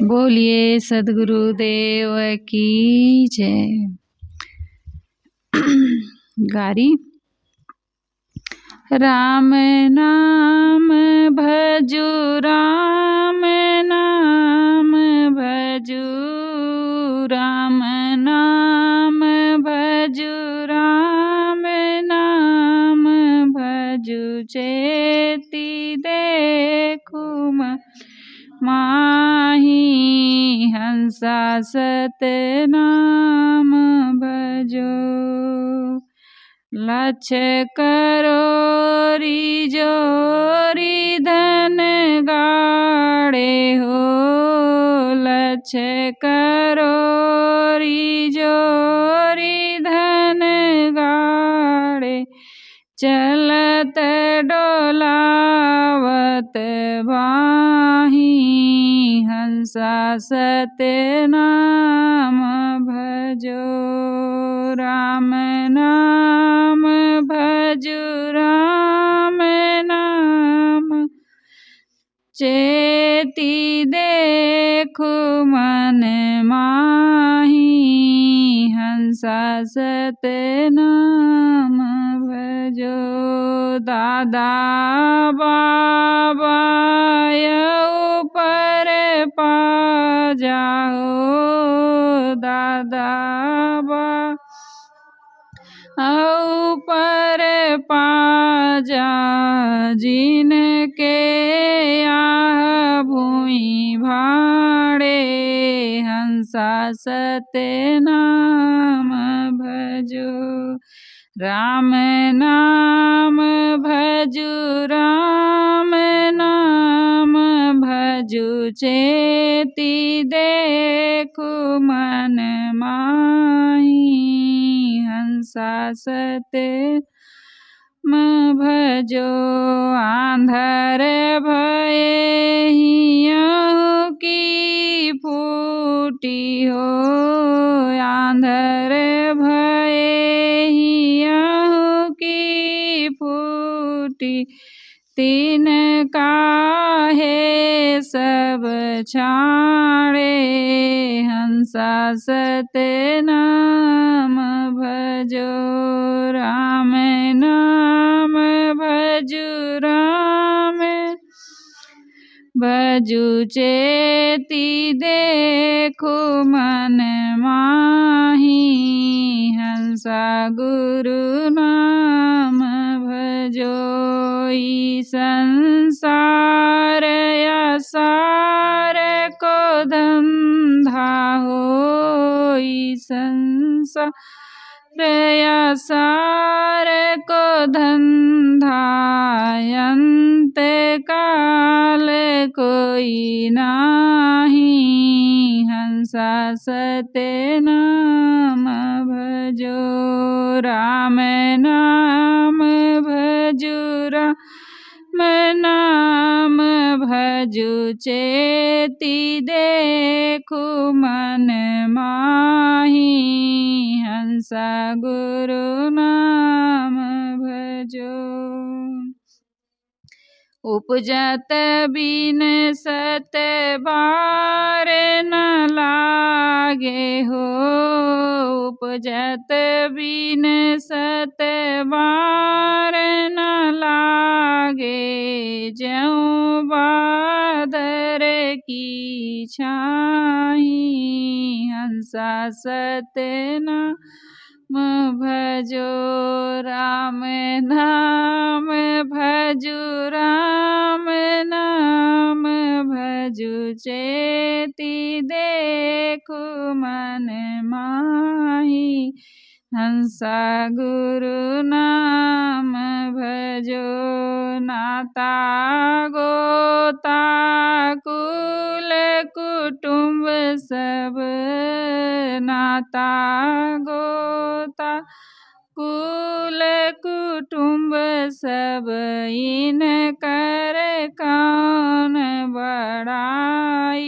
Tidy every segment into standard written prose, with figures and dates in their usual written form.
बोलिए सद्गुरुदेव की जय। गारी। राम नाम भजू, राम नाम भजू, राम नाम भजू, राम नाम भजू, चेती देखू माही, हंसा सतनाम भजो। लक्ष करोरी जोरी धन गाड़े हो, लक्ष करोरी जोरी धन गाड़े, चलत डोलावत बाही, हंसा सतनाम भजो। राम नाम भजो, राम नाम चेती देखो मन माही, हंसा सतनाम भजो। दादा बाबा ऊपर पा जाओ, दादा ऊपर पा जा, जिनके आह भूमि भाड़े, हंसा सतनाम भजो। राम नाम भजू, राम नाम भजू, चेती देखो मन माही, हंसा सतनाम भजो। आंधर भये हियों की फूटी हो, आंधर भये हियों की फूटी, तीन काहे सब छाड़े, हंसा सतनाम भजो। राम नाम भजू, राम भजू, चेती देखो मन माही, हंसा गुरु नाम भजो। ई संसार असार को धंधा हो, ई संसार असार को धंधा, अंत काल कोई नाही, हंसा सतनाम भजो। राम नाम भजू, राम नाम भजू, चेती देखो मन माही, हंसा गुरु नाम भजो। उपजत बिन सत बार न लागे हो, उपजत बिन सत बार न लागे, ज्यों बादर की छाही, हंसा सतनाम भजो। राम नाम भजू, राम नाम भजू, चेती देखो मन माही, हंसा गुरु नाम भजो। नाता गोता कुल कुटुंब सब, नाता गोता कुल कुटुंब सब, इन कर कौन बड़ाई,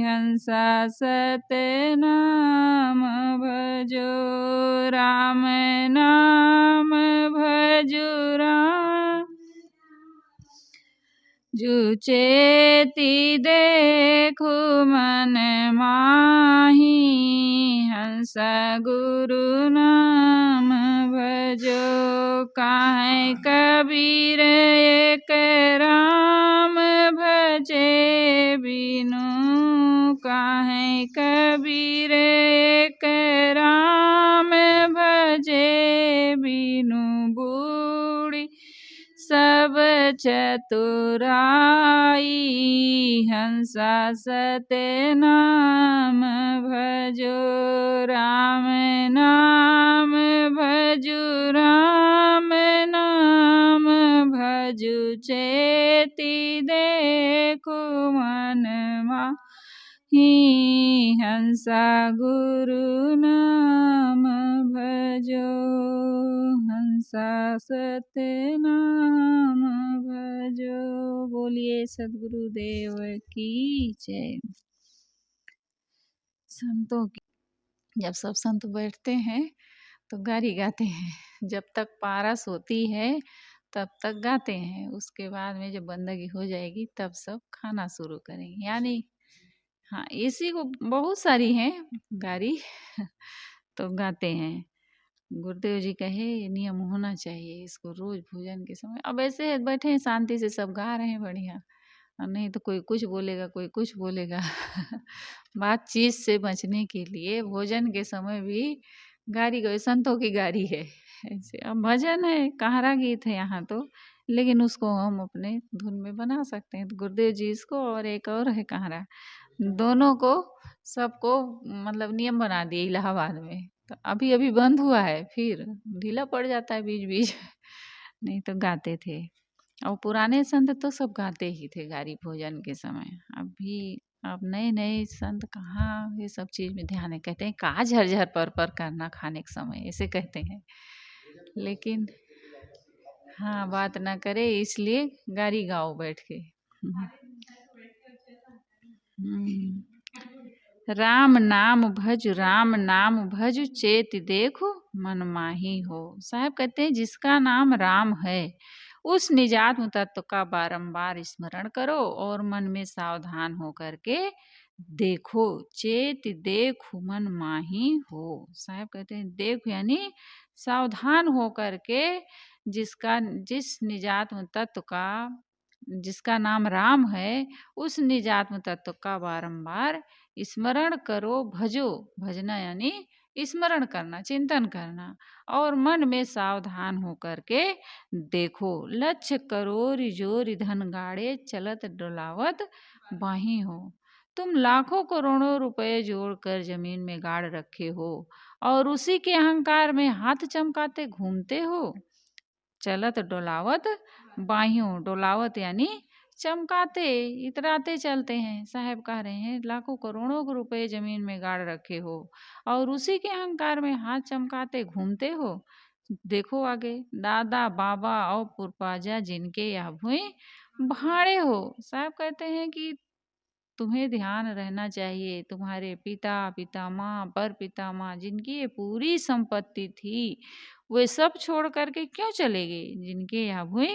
हंसा सतनाम भजो। राम नाम भजो, राम जुचेति देखु मन माही, हंस गुरु नाम भजो। काहे कबीर एक राम भजे बिनु, काहे कबीर एक राम भजे बिनु। बूढ़ी सब चतुराई, हंसा सत्य नाम भजो। राम नाम भजु, राम नाम भजु, चेति देखु मन माही, हंसा गुरु नाम भजो। हंसा सत्य नाम भजो। बोलिए सद्गुरुदेव की जय। संतों की, जब सब संत बैठते हैं तो गारी गाते हैं। जब तक पारस होती है तब तक गाते हैं, उसके बाद में जब बंदगी हो जाएगी तब सब खाना शुरू करेंगे। यानी हाँ, इसी को बहुत सारी हैं गारी तो गाते हैं। गुरुदेव जी कहे ये नियम होना चाहिए, इसको रोज भोजन के समय। अब ऐसे बैठे हैं शांति से, सब गा रहे हैं बढ़िया, और नहीं तो कोई कुछ बोलेगा, कोई कुछ बोलेगा बातचीत से बचने के लिए भोजन के समय भी गारी गए, संतों की गारी है ऐसे। अब भजन है, कहारा गीत है यहाँ तो, लेकिन उसको हम अपने धुन में बना सकते हैं। तो गुरुदेव जी इसको, और एक और है कहारा, दोनों को सबको मतलब नियम बना दिए इलाहाबाद में। तो अभी अभी बंद हुआ है, फिर ढीला पड़ जाता है बीच बीच नहीं तो गाते थे। और पुराने संत तो सब गाते ही थे गारी भोजन के समय। अब नए नए संत कहाँ ये सब चीज़ में ध्यान है। कहते हैं कहाँ झरझर पर करना खाने के समय, ऐसे कहते हैं। लेकिन हाँ, बात ना करे इसलिए गारी गाओ बैठ के। राम नाम भज, राम नाम भज, चेत देखो मन माही हो। साहब कहते हैं जिसका नाम राम है उस निजात्म तत्व का बारंबार स्मरण करो और मन में सावधान होकर के देखो। चेत देखो मन माही हो। साहब कहते हैं देखो यानी सावधान होकर के जिस निजात्म तत्व का, जिसका नाम राम है, उस निजात्म तत्व का बारंबार स्मरण करो। भजो, भजना यानी स्मरण करना, चिंतन करना, और मन में सावधान होकर के देखो। लक्ष्य करो रिजोर धन गाड़े, चलत डोलावत बाही हो। तुम लाखों करोड़ों रुपए जोड़कर जमीन में गाड़ रखे हो और उसी के अहंकार में हाथ चमकाते घूमते हो। चलत डोलावत बाहियों, डोलावत यानी चमकाते, इतराते चलते हैं। साहब कह रहे हैं लाखों करोड़ों रुपए जमीन में गाड़ रखे हो और उसी के अहंकार में हाथ चमकाते घूमते हो। देखो आगे, दादा बाबा और पुरपाजा जिनके यह भुई भाड़े हो। साहब कहते हैं कि तुम्हें ध्यान रहना चाहिए, तुम्हारे पिता पितामह पर पितामह जिनकी ये पूरी संपत्ति थी वे सब छोड़ करके क्यों चले गए। जिनके यहाँ भुई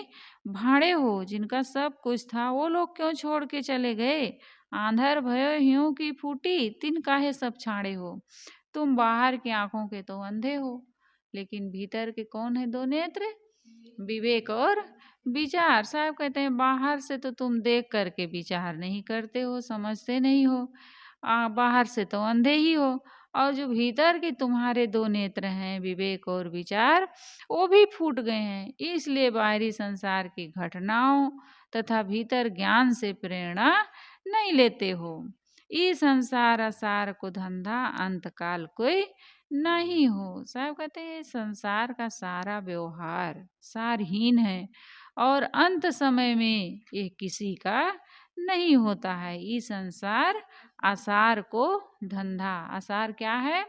भाड़े हो, जिनका सब कुछ था, वो लोग क्यों छोड़ के चले गए। आंधर भयो ह्यों की फूटी, तिन काहे सब छाड़े हो। तुम बाहर की आंखों के तो अंधे हो, लेकिन भीतर के कौन है दो नेत्र, विवेक और विचार। साहब कहते हैं बाहर से तो तुम देख करके विचार नहीं करते हो, समझते नहीं हो, बाहर से तो अंधे ही हो, और जो भीतर के तुम्हारे दो नेत्र हैं, विवेक और विचार, वो भी फूट गए हैं। इसलिए बाहरी संसार की घटनाओं तथा भीतर ज्ञान से प्रेरणा नहीं लेते हो। इस संसार असार को धंधा अंतकाल कोई नहीं हो। साहब कहते हैं संसार का सारा व्यवहार सारहीन है और अंत समय में ये किसी का नहीं होता है। ये संसार आसार को धंधा, आसार क्या है,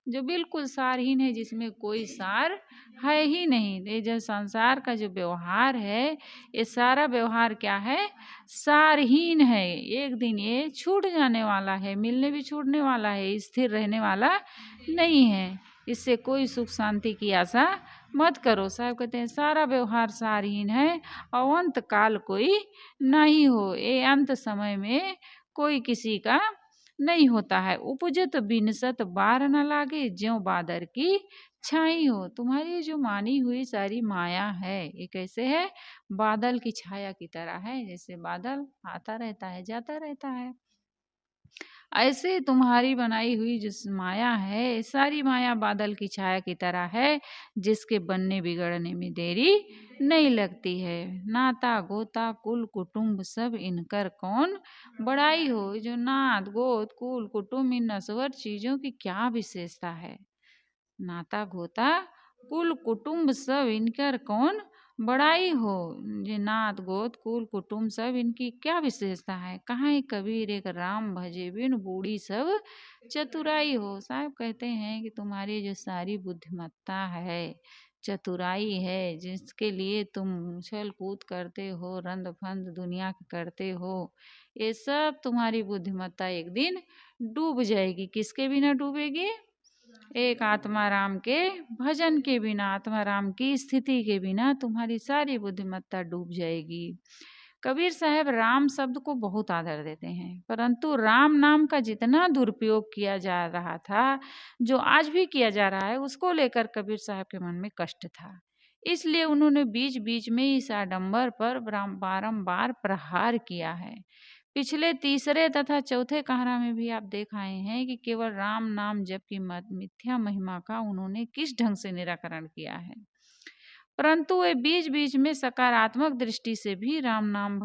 जो बिल्कुल सारहीन है, जिसमें कोई सार है ही नहीं। ये जो संसार का जो व्यवहार है, ये सारा व्यवहार क्या है, सारहीन है। एक दिन ये छूट जाने वाला है, मिलने भी छूटने वाला है, स्थिर रहने वाला नहीं है। इससे कोई सुख शांति की आशा मत करो। साहब कहते हैं सारा व्यवहार सारहीन है और अंत काल कोई नहीं हो। ये अंत समय में कोई किसी का नहीं होता है। उपजत बिनसत बार न लागे, ज्यों बादर की छाई हो। तुम्हारी जो मानी हुई सारी माया है ये कैसे है? बादल की छाया की तरह है। जैसे बादल आता रहता है जाता रहता है, ऐसे तुम्हारी बनाई हुई जिस माया है, सारी माया बादल की छाया की तरह है, जिसके बनने बिगड़ने में देरी नहीं लगती है। नाता गोता कुल कुटुंब सब इनकर कौन बड़ाई हो। जो नात गोत कुल कुटुंब इन नश्वर चीजों की क्या विशेषता है? नाता गोता कुल कुटुंब सब इनकर कौन बड़ाई हो। जे नात गोत कुल कुटुंब सब इनकी क्या विशेषता है? कहाँ कबीर एक राम भजे बिन बूढ़ी सब चतुराई हो। साहब कहते हैं कि तुम्हारी जो सारी बुद्धिमत्ता है, चतुराई है, जिसके लिए तुम उछल कूद करते हो, रंद फंद दुनिया के करते हो, ये सब तुम्हारी बुद्धिमत्ता एक दिन डूब जाएगी। किसके बिना डूबेगी? एक आत्मा राम के भजन के बिना, आत्मा राम की स्थिति के बिना तुम्हारी सारी बुद्धिमत्ता डूब जाएगी। कबीर साहब राम शब्द को बहुत आदर देते हैं, परंतु राम नाम का जितना दुरुपयोग किया जा रहा था, जो आज भी किया जा रहा है, उसको लेकर कबीर साहब के मन में कष्ट था। इसलिए उन्होंने बीच बीच में इस आडंबर पर बारंबार प्रहार किया है। पिछले तीसरे तथा चौथे कहरा में भी आप देख आए हैं कि केवल राम नाम जप की मिथ्या महिमा का उन्होंने किस ढंग से निराकरण किया है। परंतु वे बीच बीच में सकारात्मक दृष्टि से भी राम नाम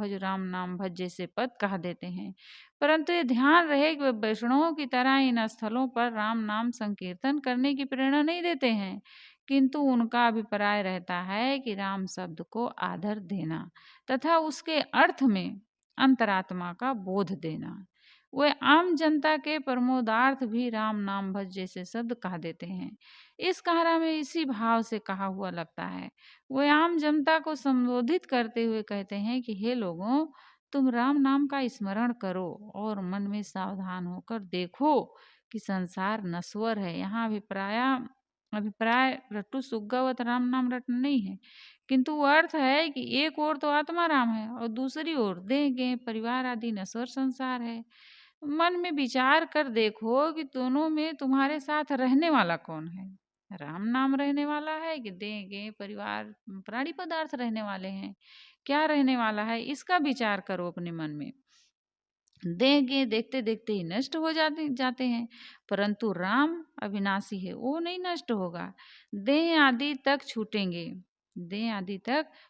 भज जैसे पद कह देते हैं। परंतु ये ध्यान रहे कि वे वैष्णवों की तरह इन स्थलों पर राम नाम संकीर्तन करने की प्रेरणा नहीं देते हैं, किंतु उनका अभिप्राय रहता है कि राम शब्द को आदर देना तथा उसके अर्थ में अंतरात्मा का बोध देना। वे आम जनता के प्रमोदार्थ भी राम नाम भज जैसे शब्द कह देते हैं। इस कहरा में इसी भाव से कहा हुआ लगता है। वे आम जनता को संबोधित करते हुए कहते हैं कि हे लोगों, तुम राम नाम का स्मरण करो और मन में सावधान होकर देखो कि संसार नश्वर है। यहाँ अभिप्राय रट्टू सुग्गावत राम नाम रटना नहीं है, किंतु वो अर्थ है कि एक ओर तो आत्मा राम है और दूसरी ओर देह गे परिवार आदि नश्वर संसार है। मन में विचार कर देखो कि दोनों में तुम्हारे साथ रहने वाला कौन है? राम नाम रहने वाला है कि देह गे परिवार प्राणी पदार्थ रहने वाले हैं? क्या रहने वाला है, इसका विचार करो अपने मन में। देह गे देखते देखते ही नष्ट हो जाते हैं, परंतु राम अविनाशी है, वो नहीं नष्ट होगा। देह आदि तक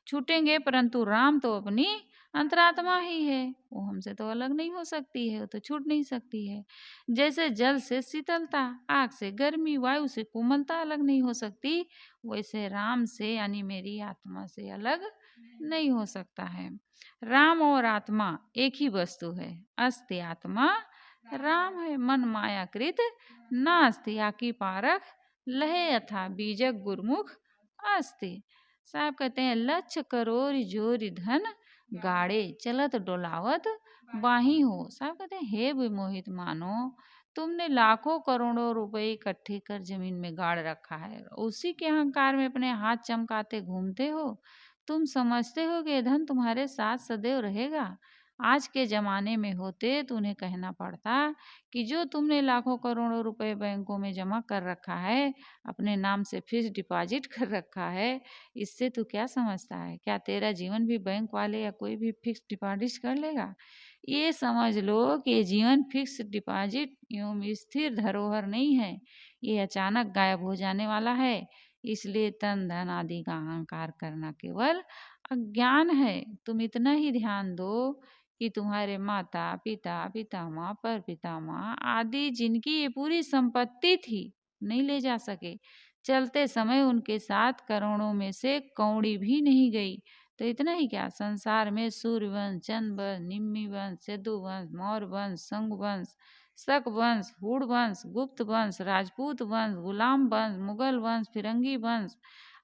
छूटेंगे, परंतु राम तो अपनी अंतरात्मा ही है, वो हमसे तो अलग नहीं हो सकती है, वो तो छूट नहीं सकती है। जैसे जल से शीतलता, आग से गर्मी, वायु से कोमलता अलग नहीं हो सकती, वैसे राम से यानी मेरी आत्मा से अलग नहीं हो सकता है। राम और आत्मा एक ही वस्तु है। अस्ति आत्मा राम है, मन मायाकृत नास्ति, आकी पारख लहे अथा बीजक गुरमुख अस्ति। साहब कहते हैं लक्ष्य करोड़ जोरी धन गाड़े, चलत डोलावत बाही हो। साहब कहते हैं हे विमोहित मानो, तुमने लाखों करोड़ों रुपए इकट्ठे कर जमीन में गाड़ रखा है, उसी के अहंकार में अपने हाथ चमकाते घूमते हो। तुम समझते हो कि ये धन तुम्हारे साथ सदैव रहेगा। आज के जमाने में होते तो उन्हें कहना पड़ता कि जो तुमने लाखों करोड़ों रुपए बैंकों में जमा कर रखा है, अपने नाम से फिक्स डिपॉजिट कर रखा है, इससे तू क्या समझता है? क्या तेरा जीवन भी बैंक वाले या कोई भी फिक्स डिपॉजिट कर लेगा? ये समझ लो कि ये जीवन फिक्स डिपॉजिट एवं स्थिर धरोहर नहीं है, ये अचानक गायब हो जाने वाला है। इसलिए तन धन आदि का अहंकार करना केवल अज्ञान है। तुम इतना ही ध्यान दो कि तुम्हारे माता पिता पितामह पर पितामह आदि जिनकी ये पूरी संपत्ति थी, नहीं ले जा सके। चलते समय उनके साथ करोड़ों में से कौड़ी भी नहीं गई। तो इतना ही क्या, संसार में सूर्यवंश, चंद्रवंश, निम्मी वंश, यदु वंश, मौर्य वंश, संग वंश, शक वंश, हुड़ वंश, गुप्त वंश, राजपूत वंश, गुलाम वंश, मुगल वंश, फिरंगी वंश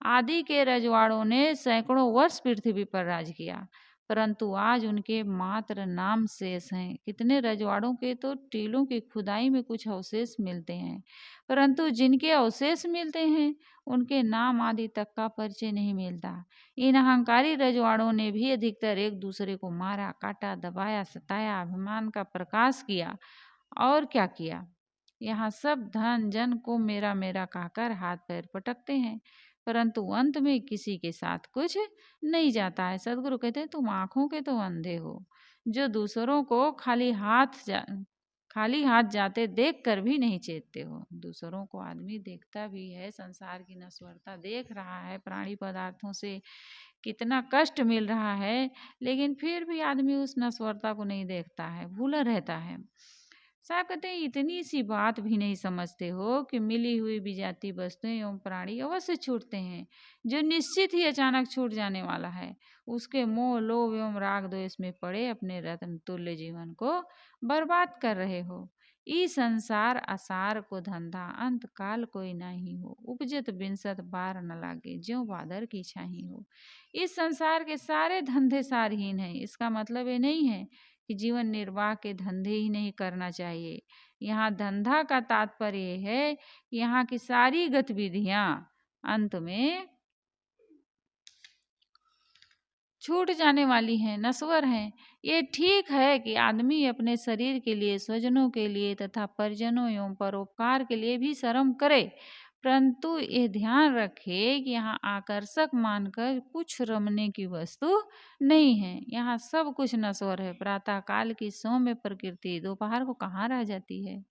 आदि के रजवाड़ों ने सैकड़ों वर्ष पृथ्वी पर राज किया, परंतु आज उनके मात्र नाम शेष हैं। कितने रजवाड़ों के तो टीलों की खुदाई में कुछ अवशेष मिलते हैं, परंतु जिनके अवशेष मिलते हैं उनके नाम आदि तक का परिचय नहीं मिलता। इन अहंकारी रजवाड़ों ने भी अधिकतर एक दूसरे को मारा, काटा, दबाया, सताया, अभिमान का प्रकाश किया और क्या किया। यहाँ सब धन जन को मेरा मेरा कहकर हाथ पैर पटकते हैं, परंतु अंत में किसी के साथ कुछ नहीं जाता है। सदगुरु कहते हैं तुम आंखों के तो अंधे हो, जो दूसरों को खाली हाथ जाते देख कर भी नहीं चेतते हो। दूसरों को आदमी देखता भी है, संसार की नश्वरता देख रहा है, प्राणी पदार्थों से कितना कष्ट मिल रहा है, लेकिन फिर भी आदमी उस नश्वरता को नहीं देखता है, भूला रहता है। साहब कहते हैं इतनी सी बात भी नहीं समझते हो कि मिली हुई विजाती वस्तुएं एवं प्राणी अवश्य छूटते हैं, जो निश्चित ही अचानक छूट जाने वाला है। उसके मोह लोभ एवं राग द्वेष में पड़े अपने रत्न तुल्य जीवन को बर्बाद कर रहे हो। ई संसार असार को धंधा अंत काल कोई नहीं हो, उपजत बिनसत बार न लागे ज्यों बादर की छाही हो। इस संसार के सारे धंधे सारहीन हैं। इसका मतलब ये नहीं है कि जीवन निर्वाह के धंधे ही नहीं करना चाहिए। यहाँ धंधा का तात्पर्य है यहाँ की सारी गतिविधियां अंत में छूट जाने वाली हैं, नश्वर हैं। ये ठीक है कि आदमी अपने शरीर के लिए, स्वजनों के लिए तथा परिजनों एवं परोपकार के लिए भी श्रम करे, परंतु ये ध्यान रखे कि यहाँ आकर्षक मानकर कुछ रमने की वस्तु नहीं है। यहाँ सब कुछ नश्वर है। प्रातः काल की सौम्य प्रकृति दोपहर को कहाँ रह जाती है।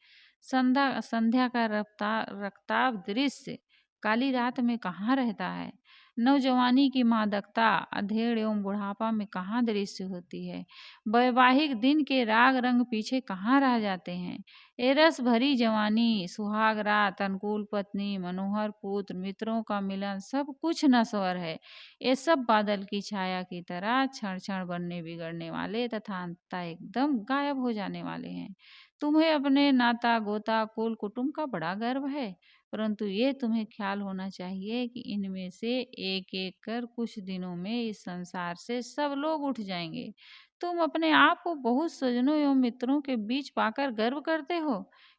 संध्या का रक्ताभ दृश्य काली रात में कहाँ रहता है। नौजवानी की मादकता अधेड़ एवं बुढ़ापा में कहाँ दृश्य होती है। वैवाहिक दिन के राग रंग पीछे कहाँ रह जाते हैं। ए रस भरी जवानी, सुहाग रात, अनुकूल पत्नी, मनोहर पुत्र, मित्रों का मिलन, सब कुछ नश्वर है। ये सब बादल की छाया की तरह क्षण क्षण बनने बिगड़ने वाले तथा अंततः एकदम गायब हो जाने वाले हैं। तुम्हें अपने नाता गोता कुल कुटुंब का बड़ा गर्व है, परंतु ये तुम्हें ख्याल होना चाहिए कि इनमें से एक एक कर कुछ दिनों में इस संसार से सब लोग उठ जाएंगे। तुम अपने आप को बहुत स्वजनों एवं मित्रों के बीच पाकर गर्व करते हो।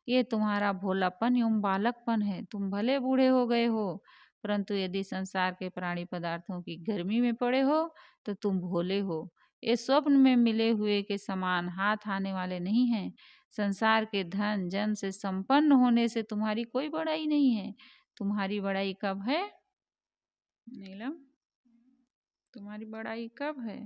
ये तुम्हारा भोलापन एवं बालकपन है। तुम भले बूढ़े हो गए हो, परंतु यदि संसार के प्राणी पदार्थों की गर्मी में पड़े हो तो तुम भोले हो। ये स्वप्न में मिले हुए के समान हाथ आने वाले नहीं हैं। संसार के धन जन से संपन्न होने से तुम्हारी कोई बड़ाई नहीं है। तुम्हारी बड़ाई कब है नीलम? तुम्हारी बड़ाई कब है?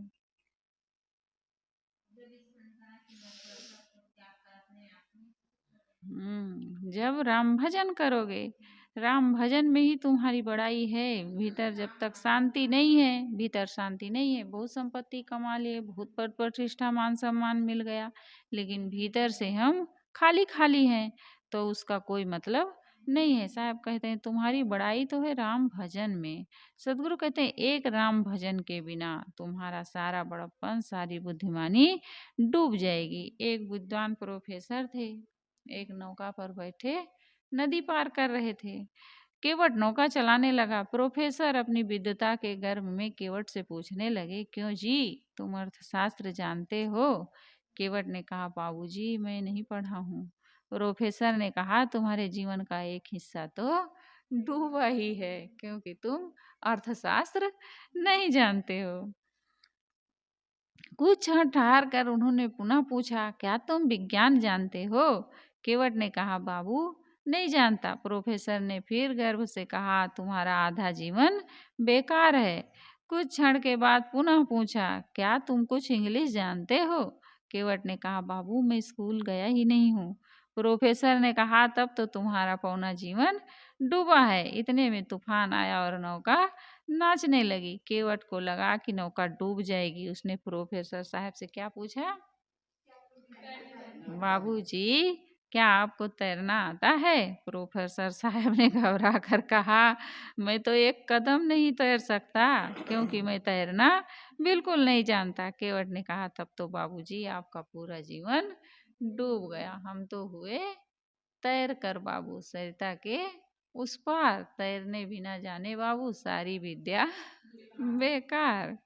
जब राम भजन करोगे। राम भजन में ही तुम्हारी बड़ाई है। भीतर जब तक शांति नहीं है, भीतर शांति नहीं है, बहुत संपत्ति कमा लिए, बहुत पद प्रतिष्ठा मान सम्मान मिल गया, लेकिन भीतर से हम खाली खाली हैं, तो उसका कोई मतलब नहीं है। साहब कहते हैं तुम्हारी बड़ाई तो है राम भजन में। सदगुरु कहते हैं एक राम भजन के बिना तुम्हारा सारा बड़प्पन, सारी बुद्धिमानी डूब जाएगी। एक विद्वान प्रोफेसर थे, एक नौका पर बैठे नदी पार कर रहे थे। केवट नौका चलाने लगा। प्रोफेसर अपनी विद्वता के गर्भ में केवट से पूछने लगे, क्यों जी, तुम अर्थशास्त्र जानते हो? केवट ने कहा, बाबूजी मैं नहीं पढ़ा हूँ। प्रोफेसर ने कहा, तुम्हारे जीवन का एक हिस्सा तो डूबा ही है, क्योंकि तुम अर्थशास्त्र नहीं जानते हो। कुछ क्षण ठहर कर उन्होंने पुनः पूछा, क्या तुम विज्ञान जानते हो? केवट ने कहा, बाबू नहीं जानता। प्रोफेसर ने फिर गर्व से कहा, तुम्हारा आधा जीवन बेकार है। कुछ क्षण के बाद पुनः पूछा, क्या तुम कुछ इंग्लिश जानते हो? केवट ने कहा, बाबू मैं स्कूल गया ही नहीं हूँ। प्रोफेसर ने कहा, तब तो तुम्हारा पौना जीवन डूबा है। इतने में तूफान आया और नौका नाचने लगी। केवट को लगा कि नौका डूब जाएगी। उसने प्रोफेसर साहब से क्या पूछा, बाबूजी क्या आपको तैरना आता है? प्रोफेसर साहब ने घबरा कर कहा, मैं तो एक कदम नहीं तैर सकता, क्योंकि मैं तैरना बिल्कुल नहीं जानता। केवट ने कहा, तब तो बाबूजी आपका पूरा जीवन डूब गया। हम तो हुए तैर कर बाबू सरिता के उस पार, तैरने भी ना जाने बाबू, सारी विद्या बेकार।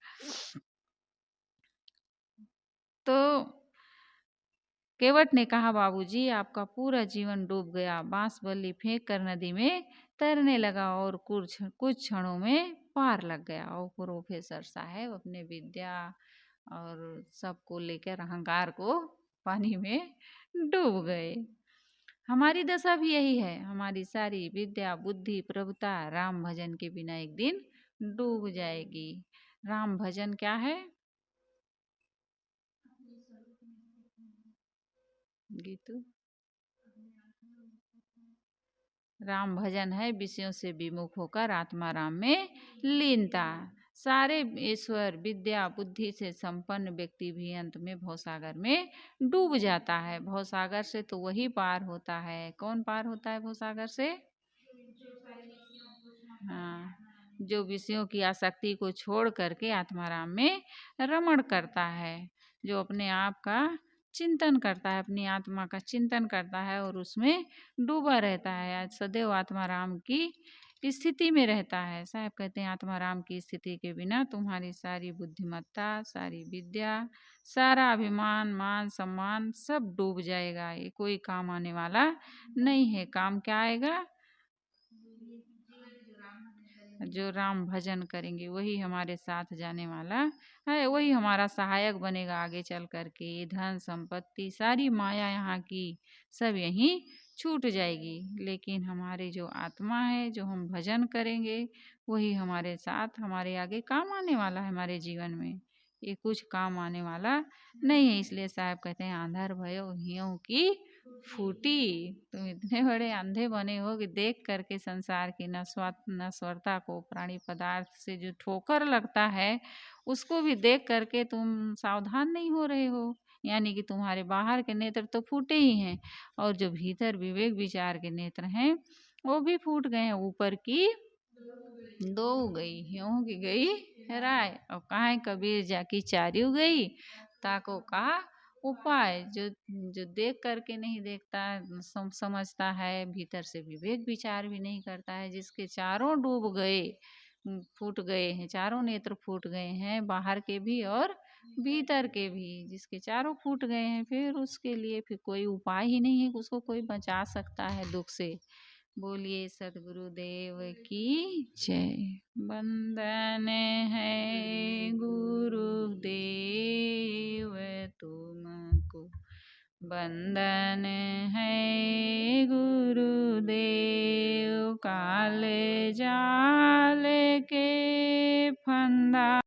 तो केवट ने कहा, बाबूजी आपका पूरा जीवन डूब गया। बांसबल्ली फेंक कर नदी में तैरने लगा और कुछ क्षणों में पार लग गया। और प्रोफेसर साहब अपने विद्या और सबको लेकर अहंकार को पानी में डूब गए। हमारी दशा भी यही है। हमारी सारी विद्या बुद्धि प्रभुता राम भजन के बिना एक दिन डूब जाएगी। राम भजन क्या है? गीतू, राम भजन है विषयों से विमुख होकर आत्मा राम में लीनता। सारे ईश्वर विद्या बुद्धि से संपन्न व्यक्ति भी अंत में भवसागर में डूब जाता है। भवसागर से तो वही पार होता है। कौन पार होता है भवसागर से? हाँ, जो विषयों की आसक्ति को छोड़ करके आत्माराम में रमण करता है, जो अपने आप का चिंतन करता है, अपनी आत्मा का चिंतन करता है और उसमें डूबा रहता है, सदैव आत्माराम की स्थिति में रहता है। साहब कहते हैं आत्माराम की स्थिति के बिना तुम्हारी सारी बुद्धिमत्ता, सारी विद्या, सारा अभिमान मान सम्मान सब डूब जाएगा। ये कोई काम आने वाला नहीं है। काम क्या आएगा? जो राम भजन करेंगे वही हमारे साथ जाने वाला है, वही हमारा सहायक बनेगा आगे चल करके। धन संपत्ति सारी माया यहाँ की सब यहीं छूट जाएगी, लेकिन हमारे जो आत्मा है, जो हम भजन करेंगे वही हमारे साथ हमारे आगे काम आने वाला है। हमारे जीवन में ये कुछ काम आने वाला नहीं है। इसलिए साहब कहते हैं आंधर भयो हियों की फूटी। तुम इतने बड़े अंधे बने हो कि देख करके संसार की नश्वरता को, प्राणी पदार्थ से जो ठोकर लगता है उसको भी देख करके तुम सावधान नहीं हो रहे हो। यानी कि तुम्हारे बाहर के नेत्र तो फूटे ही हैं और जो भीतर विवेक विचार के नेत्र हैं वो भी फूट गए हैं। ऊपर की दो गई ह्यों की गई राय, और कहाँ कबीर जाकी चार्यू गई ताको कहा उपाय। जो देख करके नहीं देखता, समझता है, भीतर से विवेक विचार भी नहीं करता है, जिसके चारों डूब गए, फूट गए हैं, चारों नेत्र फूट गए हैं, बाहर के भी और भीतर के भी, जिसके चारों फूट गए हैं, फिर उसके लिए फिर कोई उपाय ही नहीं है कि उसको कोई बचा सकता है दुख से। बोलिए सदगुरुदेव की जय। वंदन है गुरुदेव तुमको, वंदन है गुरुदेव। काले जाल के फंदा